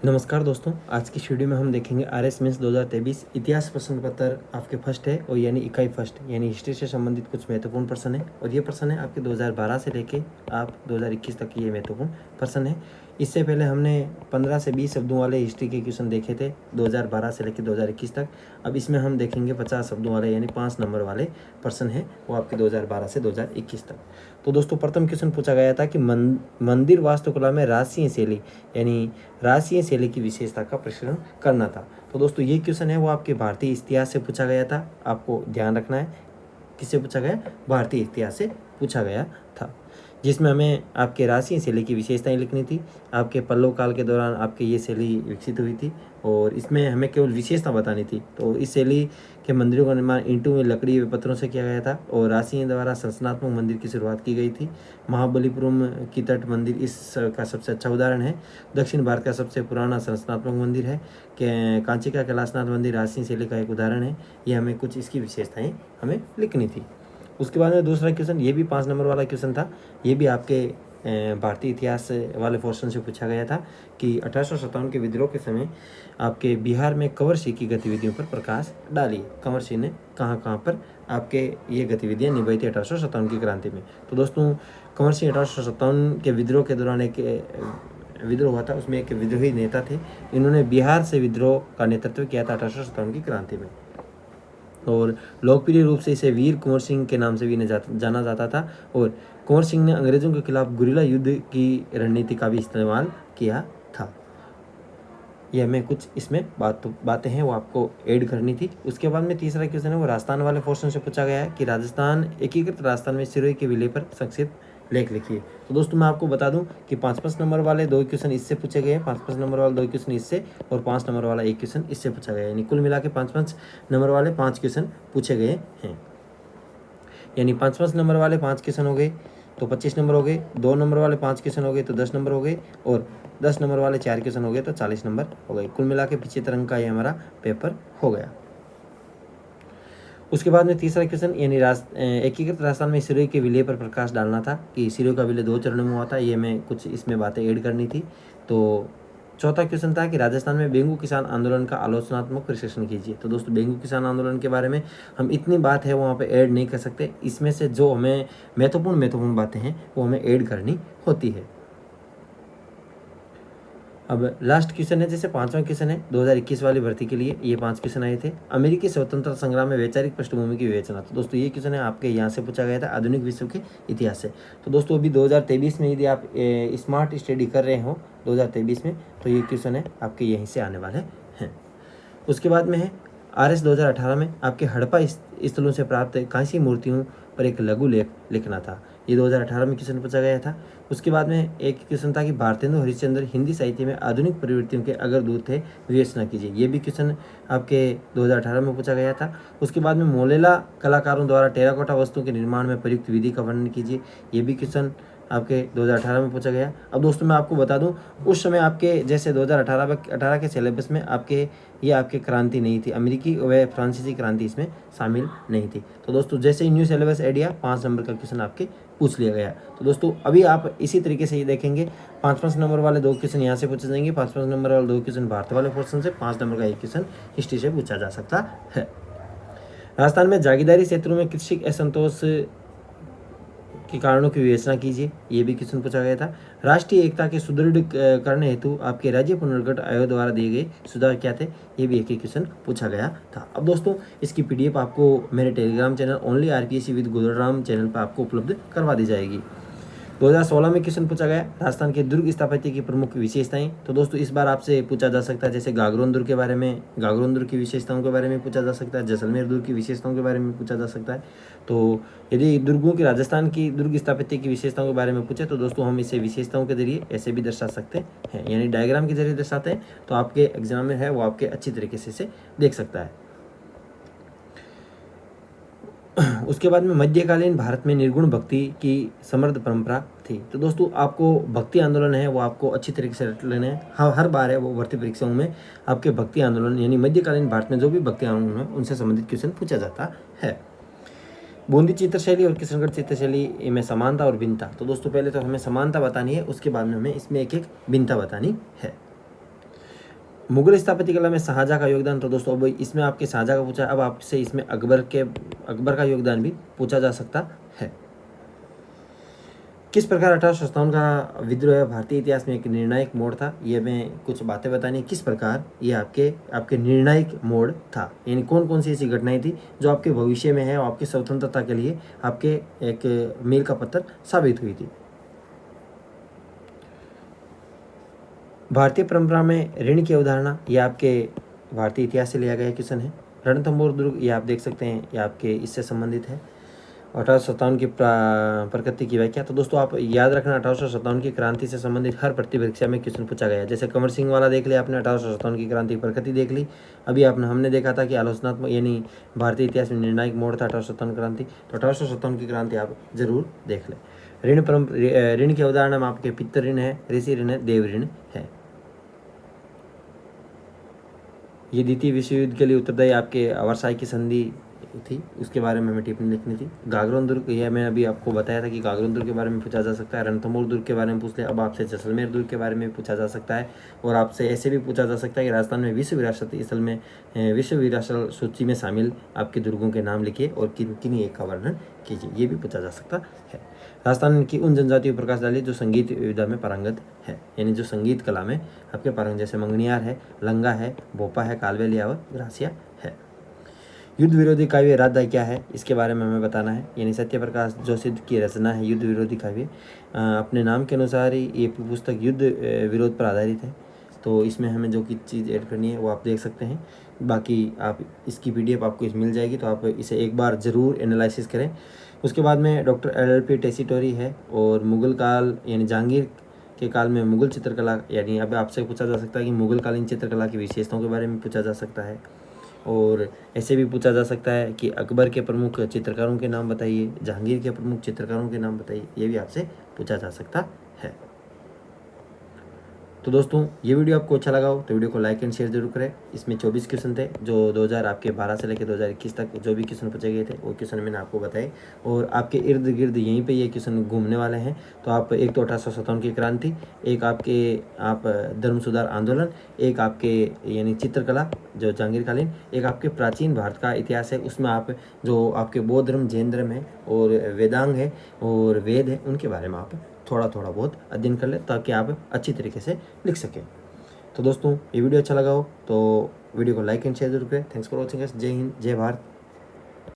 नमस्कार दोस्तों, आज की वीडियो में हम देखेंगे आरएस मेंस 2023 इतिहास प्रश्न पत्र आपके फर्स्ट है और यानी इकाई फर्स्ट यानी हिस्ट्री से संबंधित कुछ महत्वपूर्ण प्रश्न है। और ये प्रश्न है आपके 2012 से लेके आप 2021 तक ये महत्वपूर्ण प्रश्न है। इससे पहले हमने 15 से 20 शब्दों वाले हिस्ट्री के क्वेश्चन देखे थे 2012 से लेकर 2021 तक। अब इसमें हम देखेंगे 50 शब्दों वाले यानी 5 नंबर वाले प्रश्न है वो आपके 2012 से 2021 तक। तो दोस्तों प्रथम क्वेश्चन पूछा गया था कि मंदिर वास्तुकला में राजसीय शैली यानी राजसीय शैली की विशेषता का प्रश्न करना था। तो दोस्तों ये क्वेश्चन है वो आपके भारतीय इतिहास से पूछा गया था। आपको ध्यान रखना है किससे पूछा गया, भारतीय इतिहास से पूछा गया था, जिसमें हमें आपके राजसीय शैली की विशेषताएं लिखनी थी। आपके पल्लव काल के दौरान आपके ये शैली विकसित हुई थी और इसमें हमें केवल विशेषता बतानी थी। तो इस शैली के मंदिरों का निर्माण ईंटों में, लकड़ी व पत्थरों से किया गया था और राजसीय द्वारा संरचनात्मक मंदिर की शुरुआत की गई थी। महाबलीपुरम की तट मंदिर इस का सबसे अच्छा उदाहरण है। दक्षिण भारत का सबसे पुराना संरचनात्मक मंदिर है कांची का कैलाशनाथ मंदिर राजसीय शैली का एक उदाहरण है। ये हमें कुछ इसकी विशेषताएं हमें लिखनी थी। उसके बाद में दूसरा क्वेश्चन, ये भी 5 नंबर वाला क्वेश्चन था। ये भी आपके भारतीय इतिहास वाले पोर्शन से पूछा गया था कि 1857 के विद्रोह के समय आपके बिहार में कंवर सिंह की गतिविधियों पर प्रकाश डालिए। कंवर सिंह ने कहाँ कहाँ पर आपके ये गतिविधियाँ निभाई थी 1857 की क्रांति में। तो दोस्तों कंवर सिंह 1857 के विद्रोह के दौरान एक विद्रोह हुआ था, उसमें एक विद्रोही नेता थे। इन्होंने बिहार से विद्रोह का नेतृत्व किया था 1857 की क्रांति में और लोकप्रिय रूप से इसे वीर कुंवर सिंह के नाम से भी जाना जाता था। और कुंवर सिंह ने अंग्रेजों के खिलाफ गुरिल्ला युद्ध की रणनीति का भी इस्तेमाल किया था। ये हमें कुछ इसमें बातें हैं वो आपको ऐड करनी थी। उसके बाद में तीसरा क्वेश्चन है वो राजस्थान वाले पोर्शन से पूछा गया है कि राजस्थान एकीकृत राजस्थान में सिरोही के विलय पर संक्षिप्त लेख लिखिए। तो दोस्तों मैं आपको बता दूं कि 5-5 नंबर वाले 2 क्वेश्चन इससे पूछे गए हैं, 5-5 नंबर वाले 2 क्वेश्चन इससे और 5 नंबर वाला 1 क्वेश्चन इससे पूछा गया है। यानी कुल मिला के 5-5 नंबर वाले 5 क्वेश्चन पूछे गए हैं। यानी 5-5 नंबर वाले 5 क्वेश्चन हो गए तो 25 नंबर हो गए, 2 नंबर वाले 5 क्वेश्चन हो गए तो 10 नंबर हो गए और 10 नंबर वाले 4 क्वेश्चन हो गए तो 40 नंबर हो गए। कुल मिला के 75 अंक का ये हमारा पेपर हो गया। उसके बाद में तीसरा क्वेश्चन यानी एकीकृत राजस्थान में सिरोही के विलय पर प्रकाश डालना था कि सिरोही का विलय 2 चरणों में हुआ था। ये हमें कुछ इसमें बातें ऐड करनी थी। तो चौथा क्वेश्चन था कि राजस्थान में बेंगू किसान आंदोलन का आलोचनात्मक विश्लेषण कीजिए। तो दोस्तों बेंगू किसान आंदोलन के बारे में हम इतनी बात है वहाँ पे ऐड नहीं कर सकते, इसमें से जो हमें महत्वपूर्ण बातें हैं वो हमें ऐड करनी होती है। अब लास्ट क्वेश्चन है, जैसे 5वां क्वेश्चन है 2021 वाली भर्ती के लिए ये 5 क्वेश्चन आए थे। अमेरिकी स्वतंत्रता संग्राम में वैचारिक पृष्ठभूमि की विवेचना। तो दोस्तों ये क्वेश्चन है आपके यहाँ से पूछा गया था आधुनिक विश्व के इतिहास से। तो दोस्तों अभी 2023 में यदि आप स्मार्ट स्टडी कर रहे हो 2023 में तो ये क्वेश्चन है आपके यहीं से आने वाले हैं। उसके बाद में है RS 2018 में आपके हड़प्पा स्थलों से प्राप्त कांस्य मूर्तियों पर एक लघु लेख लिखना था। ये 2018 में क्वेश्चन पूछा गया था। उसके बाद में एक क्वेश्चन था कि भारतेंदु हरिश्चंद्र हिंदी साहित्य में आधुनिक प्रवृत्तियों के अगर दूत थे विवेचना कीजिए। ये भी क्वेश्चन आपके 2018 में पूछा गया था। उसके बाद में मोलेला कलाकारों द्वारा टेराकोटा वस्तुओं के निर्माण में प्रयुक्त विधि का वर्णन कीजिए। ये भी क्वेश्चन आपके 2018 में पूछा गया। अब दोस्तों मैं आपको बता दूं उस समय आपके जैसे 2018 के सिलेबस में आपके क्रांति नहीं थी, अमेरिकी व फ्रांसीसी क्रांति इसमें शामिल नहीं थी। तो दोस्तों जैसे ही न्यू सिलेबस ऐड किया 5 नंबर का क्वेश्चन आपके पूछ लिया गया। तो दोस्तों अभी आप इसी तरीके से ये देखेंगे 5-5 नंबर वाले 2 क्वेश्चन यहाँ से पूछे जाएंगे, 5-5 नंबर वाले 2 क्वेश्चन भारत वाले पोर्शन से, 5 नंबर का 1 क्वेश्चन हिस्ट्री से पूछा जा सकता है। राजस्थान में जागीरदारी क्षेत्रों में कृषि असंतोष के कारणों की विवेचना कीजिए। ये भी क्वेश्चन पूछा गया था। राष्ट्रीय एकता के सुदृढ़ करने हेतु आपके राज्य पुनर्गठन आयोग द्वारा दिए गए सुधार क्या थे, ये भी एक ही क्वेश्चन पूछा गया था। अब दोस्तों इसकी PDF आपको मेरे telegram channel only RPSC with गोदराम चैनल पर आपको उपलब्ध करवा दी जाएगी। 2016 में क्वेश्चन पूछा गया राजस्थान के दुर्ग स्थापत्य की प्रमुख विशेषताएं। तो दोस्तों इस बार आपसे पूछा जा सकता है जैसे गागरोन दुर्ग के बारे में, गागरोन दुर्ग की विशेषताओं के बारे में पूछा जा सकता है, जैसलमेर दुर्ग की विशेषताओं के बारे में पूछा जा सकता है। तो यदि दुर्गों की राजस्थान की दुर्ग स्थापत्य की विशेषताओं के बारे में पूछे तो दोस्तों हम इसे विशेषताओं के जरिए ऐसे भी दर्शा सकते हैं, यानी डायग्राम के जरिए दर्शाते हैं। तो आपके एग्जाम में है वो आपके अच्छी तरीके से इसे देख सकता है। उसके बाद में मध्यकालीन भारत में निर्गुण भक्ति की समृद्ध परंपरा थी। तो दोस्तों आपको भक्ति आंदोलन है वो आपको अच्छी तरीके से रट लेने हैं। हाँ हर बार है वो भर्ती परीक्षाओं में आपके भक्ति आंदोलन यानी मध्यकालीन भारत में जो भी भक्ति आंदोलन है उनसे संबंधित क्वेश्चन पूछा जाता है। बूंदी चित्रशैली और किशनगढ़ चित्रशैली में समानता और भिन्नता। तो दोस्तों पहले तो हमें समानता बतानी है, उसके बाद में हमें इसमें एक एक भिन्नता बतानी है। मुगल स्थापत्य कला में शाहजहाँ का योगदान, तो दोस्तों अब इसमें आपके शाहजहाँ का पूछा, अब आपसे इसमें अकबर का योगदान भी पूछा जा सकता है। किस प्रकार 1857 का विद्रोह भारतीय इतिहास में एक निर्णायक मोड़ था, ये मैं कुछ बातें बतानी है। किस प्रकार ये आपके निर्णायक मोड़ था, यानी कौन कौन सी ऐसी घटनाएं थी जो आपके भविष्य में है और आपकी स्वतंत्रता के लिए आपके एक मील का पत्थर साबित हुई थी। भारतीय परंपरा में ऋण की अवधारणा, ये आपके भारतीय इतिहास से लिया गया क्वेश्चन है। रणथंभौर दुर्ग, ये आप देख सकते हैं, ये आपके इससे संबंधित है। 1857 की प्रकृति की व्याख्या, तो दोस्तों आप याद रखना 1857 की क्रांति से संबंधित हर भर्ती परीक्षा में क्वेश्चन पूछा गया है। जैसे कंवर सिंह वाला देख लिया आपने, 1857 की क्रांति की प्रकृति देख ली। अभी हमने देखा था कि आलोचनात्मक यानी भारतीय इतिहास में निर्णायक मोड़ था 1857 क्रांति, तो 1857 की क्रांति आप जरूर देख लें। ऋण की अवधारणा में आपके पितृ ऋण है, ऋषि ऋण है, देव ऋण है। ये द्वितीय विश्व युद्ध के लिए उत्तरदायी आपके वर्साई की संधि थी, उसके बारे में हमें टिप्पणी लिखनी थी। गागरोन दुर्ग, यह मैं अभी आपको बताया था कि गागरोन दुर्ग के बारे में पूछा जा सकता है। रणथंभौर दुर्ग के बारे में पूछ ले, अब आपसे जैसलमेर दुर्ग के बारे में पूछा जा सकता है। और आपसे ऐसे भी पूछा जा सकता है कि राजस्थान में विश्व विरासत स्थल में विश्व विरासत सूची में शामिल आपके दुर्गों के नाम लिखिए और किन किन एक का वर्णन कीजिए, ये भी पूछा जा सकता है। राजस्थान की उन जनजातियों पर प्रकाश डालिए जो संगीत विधा में पारंगत है, यानी जो संगीत कला में आपके पारंगत, जैसे मंगनियार है, लंगा है, भोपा है, कालवेलिया और ग्रासिया है। युद्ध विरोधी काव्य राजदाय क्या है, इसके बारे में हमें बताना है, यानी सत्यप्रकाश जोशी की रचना है युद्ध विरोधी काव्य। अपने नाम के अनुसार ही ये पुस्तक युद्ध विरोध पर आधारित है, तो इसमें हमें जो की चीज़ ऐड करनी है वो आप देख सकते हैं। बाकी आप इसकी PDF आपको मिल जाएगी, तो आप इसे एक बार ज़रूर एनालिसिस करें। उसके बाद में डॉक्टर LLP टेसीटोरी है, और मुगल काल यानी जहांगीर के काल में मुगल चित्रकला, यानी अब आपसे पूछा जा सकता है कि मुगल कालीन चित्रकला की विशेषताओं के बारे में पूछा जा सकता है। और ऐसे भी पूछा जा सकता है कि अकबर के प्रमुख चित्रकारों के नाम बताइए, जहांगीर के प्रमुख चित्रकारों के नाम बताइए, ये भी आपसे पूछा जा सकता है। तो दोस्तों ये वीडियो आपको अच्छा लगा हो तो वीडियो को लाइक एंड शेयर जरूर करें। इसमें 24 क्वेश्चन थे जो 2012 से लेकर 2021 तक जो भी क्वेश्चन पूछे गए थे वो क्वेश्चन मैंने आपको बताए, और आपके इर्द गिर्द यहीं पे ये क्वेश्चन घूमने वाले हैं। तो आप एक तो 1857 की क्रांति, एक आप धर्म सुधार आंदोलन, एक आपके यानी चित्रकला जो जहांगीरकालीन, एक आपके प्राचीन भारत का इतिहास है, उसमें आप जो आपके बौद्ध धर्म, जैन धर्म है और वेदांग है और वेद है, उनके बारे में आप थोड़ा बहुत अध्ययन कर ले ताकि आप अच्छी तरीके से लिख सकें। तो दोस्तों ये वीडियो अच्छा लगा हो तो वीडियो को लाइक एंड शेयर जरूर करें। Thanks for watching us. जय हिंद, जय भारत।